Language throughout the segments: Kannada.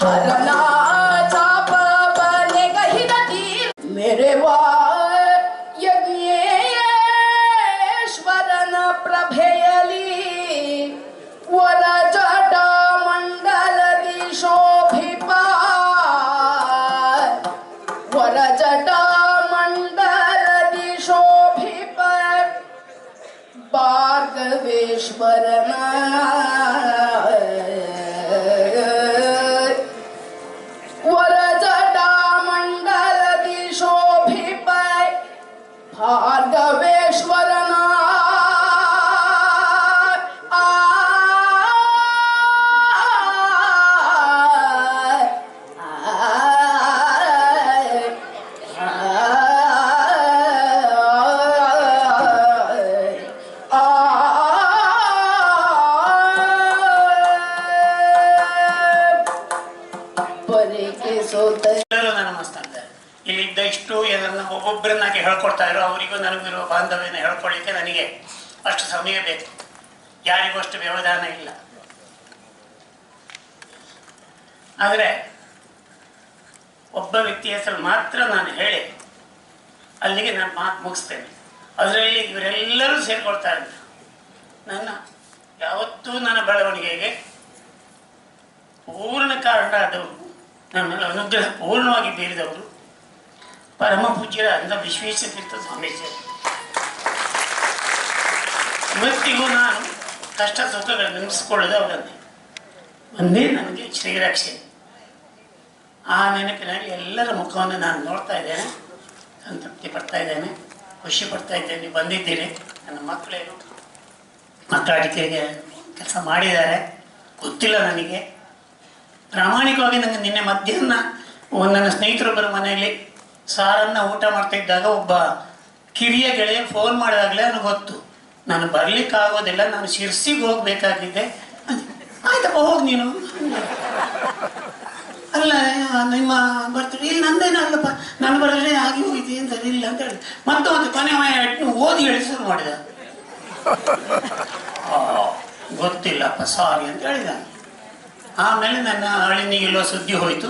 हरना चाप बनेगा ही तीर मेरे यज्ञेश्वरन प्रभेयली वर जट मंडलದಿ ಶೋಭಿಪ वर जट मंडलದಿ ಶೋಭಿಪ ಭಾರ್ಗವೇಶ್ವರನ ಭಾರ್ಗವೇಶ್ವರನ ಇಲ್ಲಿದ್ದ ಇಷ್ಟು ಏನನ್ನ ಒಬ್ಬೊಬ್ಬರನ್ನಾಗಿ ಹೇಳ್ಕೊಡ್ತಾ ಇರೋ ಅವರಿಗೂ ನನಗಿರುವ ಬಾಂಧವ್ಯನ ಹೇಳ್ಕೊಳ್ಳಿಕ್ಕೆ ನನಗೆ ಅಷ್ಟು ಸಮಯ ಬೇಕು. ಯಾರಿಗೂ ಅಷ್ಟು ವ್ಯವಧಾನ ಇಲ್ಲ. ಆದರೆ ಒಬ್ಬ ವ್ಯಕ್ತಿ ಹೆಸರು ಮಾತ್ರ ನಾನು ಹೇಳಿ ಅಲ್ಲಿಗೆ ನಾನು ಮಾತು ಮುಗಿಸ್ತೇನೆ. ಅದರಲ್ಲಿ ಇವರೆಲ್ಲರೂ ಸೇರಿಕೊಳ್ತಾ ಇದ್ದಾರೆ. ನನ್ನ ಯಾವತ್ತೂ ನನ್ನ ಬೆಳವಣಿಗೆಗೆ ಪೂರ್ಣ ಕಾರಣ ಆದವರು, ನನ್ನ ಅನುಗ್ರಹ ಪೂರ್ಣವಾಗಿ ಬೀರಿದವರು ಪರಮ ಪೂಜ್ಯರ ಅಂದ ವಿಶ್ವೇಶತೀರ್ಥ ಸ್ವಾಮೀಜಿ. ಇವತ್ತಿಗೂ ನಾನು ಕಷ್ಟ ಸುಖಗಳನ್ನು ನೆನೆಸ್ಕೊಳ್ಳೋದು ಅವರನ್ನೇ. ಒಂದೇ ನನಗೆ ಶ್ರೀರಕ್ಷೆ. ಆ ನೆನಪಿನಲ್ಲಿ ಎಲ್ಲರ ಮುಖವನ್ನು ನಾನು ನೋಡ್ತಾ ಇದ್ದೇನೆ, ಸಂತೃಪ್ತಿ ಪಡ್ತಾ ಇದ್ದೇನೆ, ಖುಷಿ ಪಡ್ತಾ ಇದ್ದೇನೆ. ಬಂದಿದ್ದೀರಿ. ನನ್ನ ಮಕ್ಕಳೇನು ಮಕ್ಕಳಾಟಿಕೆಗೆ ಕೆಲಸ ಮಾಡಿದ್ದಾರೆ ಗೊತ್ತಿಲ್ಲ ನನಗೆ. ಪ್ರಾಮಾಣಿಕವಾಗಿ ನನಗೆ ನಿನ್ನೆ ಮಧ್ಯಾಹ್ನ ನನ್ನ ಸ್ನೇಹಿತರೊಬ್ಬರ ಮನೆಯಲ್ಲಿ ಸಾರನ್ನು ಊಟ ಮಾಡ್ತಾ ಇದ್ದಾಗ ಒಬ್ಬ ಕಿರಿಯ ಗೆಳೆಯ ಫೋನ್ ಮಾಡಿದಾಗಲೇ ನನಗೆ ಗೊತ್ತು ನಾನು ಬರಲಿಕ್ಕಾಗೋದಿಲ್ಲ, ನಾನು ಶಿರ್ಸಿಗೆ ಹೋಗಬೇಕಾಗಿದ್ದೆ. ಆಯ್ತಪ್ಪ ಹೋಗಿ ನೀನು. ಅಲ್ಲ ನಿಮ್ಮ ಬರ್ತೀವಿ ಇಲ್ಲಿ ನಂದೇನಲ್ಲಪ್ಪ, ನಾನು ಬರಲೇ ಆಗಿ ಹೋಗಿದ್ದೆ ಅಂತ ಇಲ್ಲ ಅಂತ ಹೇಳಿ ಮತ್ತೆ ಕೊನೆ ಓದಿ ಹೇಳಿ ಶುರು ಮಾಡಿದ. ಗೊತ್ತಿಲ್ಲಪ್ಪ ಸಾರಿ ಅಂತ ಹೇಳಿದ. ಆಮೇಲೆ ನನ್ನ ಅಳಿನಿಗೆಲ್ಲೋ ಸುದ್ದಿ ಹೋಯಿತು,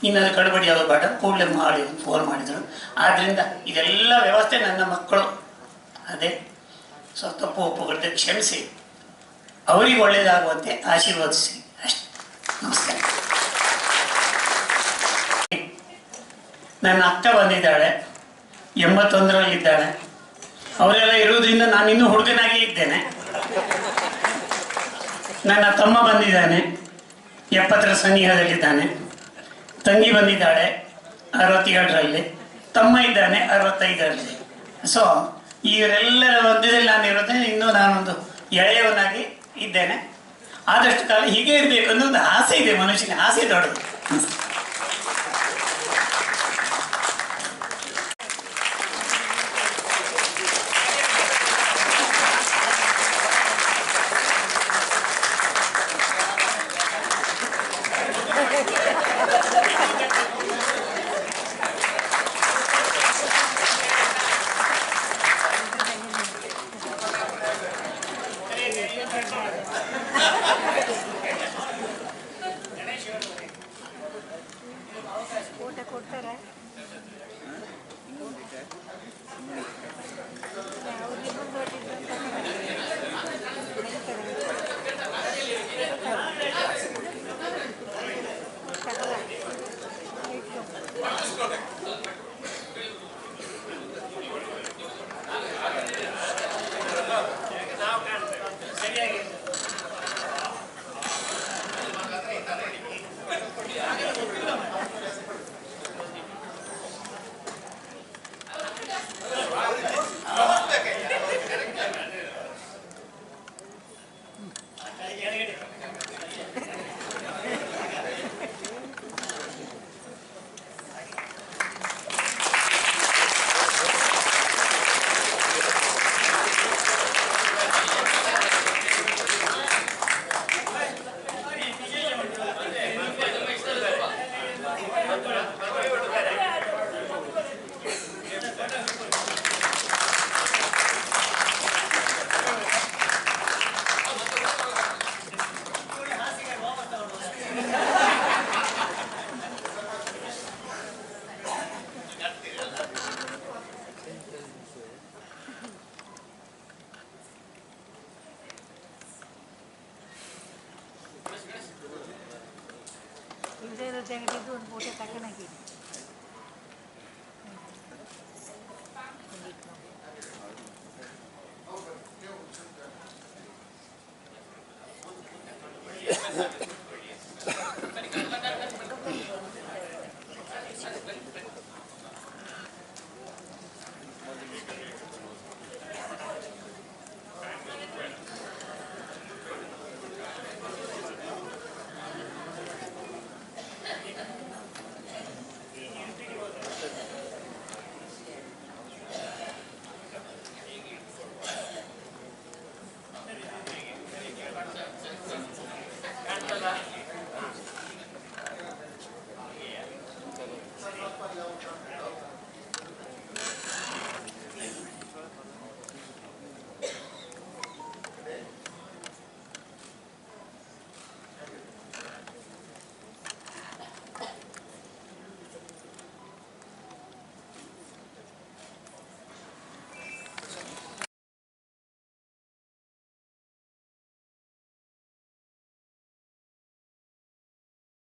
ಇನ್ನದು ಕಡಬಡಿ ಯಾವ ಬೇಡ ಕೂಡಲೇ ಮಾಡಿ ಫೋನ್ ಮಾಡಿದರು. ಆದ್ದರಿಂದ ಇದೆಲ್ಲ ವ್ಯವಸ್ಥೆ ನನ್ನ ಮಕ್ಕಳು. ಅದೇ ತಪ್ಪು ಒಪ್ಪುಗಳಿಗೆ ಕ್ಷಮಿಸಿ ಅವರಿಗೆ ಒಳ್ಳೆಯದಾಗುವಂತೆ ಆಶೀರ್ವದಿಸಿ ಅಷ್ಟೇ. ನಮಸ್ಕಾರ. ನನ್ನ ಅಕ್ಕ ಬಂದಿದ್ದಾಳೆ, 81ರಲ್ಲಿದ್ದಾಳೆ. ಅವರೆಲ್ಲ ಇರುವುದರಿಂದ ನಾನು ಇನ್ನೂ ಹುಡುಗನಾಗಿ ಇದ್ದೇನೆ. ನನ್ನ ತಮ್ಮ ಬಂದಿದ್ದಾನೆ, 70ರ ಸನಿಹದಲ್ಲಿದ್ದಾನೆ. ತಂಗಿ ಬಂದಿದ್ದಾಳೆ 67ರಲ್ಲಿ, ತಮ್ಮ ಇದ್ದಾನೆ 65ರಲ್ಲಿ. ಸೊ ಇವರೆಲ್ಲರ ಮಧ್ಯದಲ್ಲಿ ನಾನು ಇರೋದೇ, ಇನ್ನೂ ನಾನೊಂದು ಎಳೆಯವನಾಗಿ ಇದ್ದೇನೆ. ಆದಷ್ಟು ಕಾಲ ಹೀಗೆ ಇರಬೇಕು ಅನ್ನೋ ಒಂದು ಆಸೆ ಇದೆ ಮನುಷ್ಯನ. ಆಸೆ ದೊಡ್ಡದು. ವಿಜಯದ ತೆಗೆದಿದ್ದು ಒಂದು ಫೋಟೋ ತಗೊಂಡಾಗಿ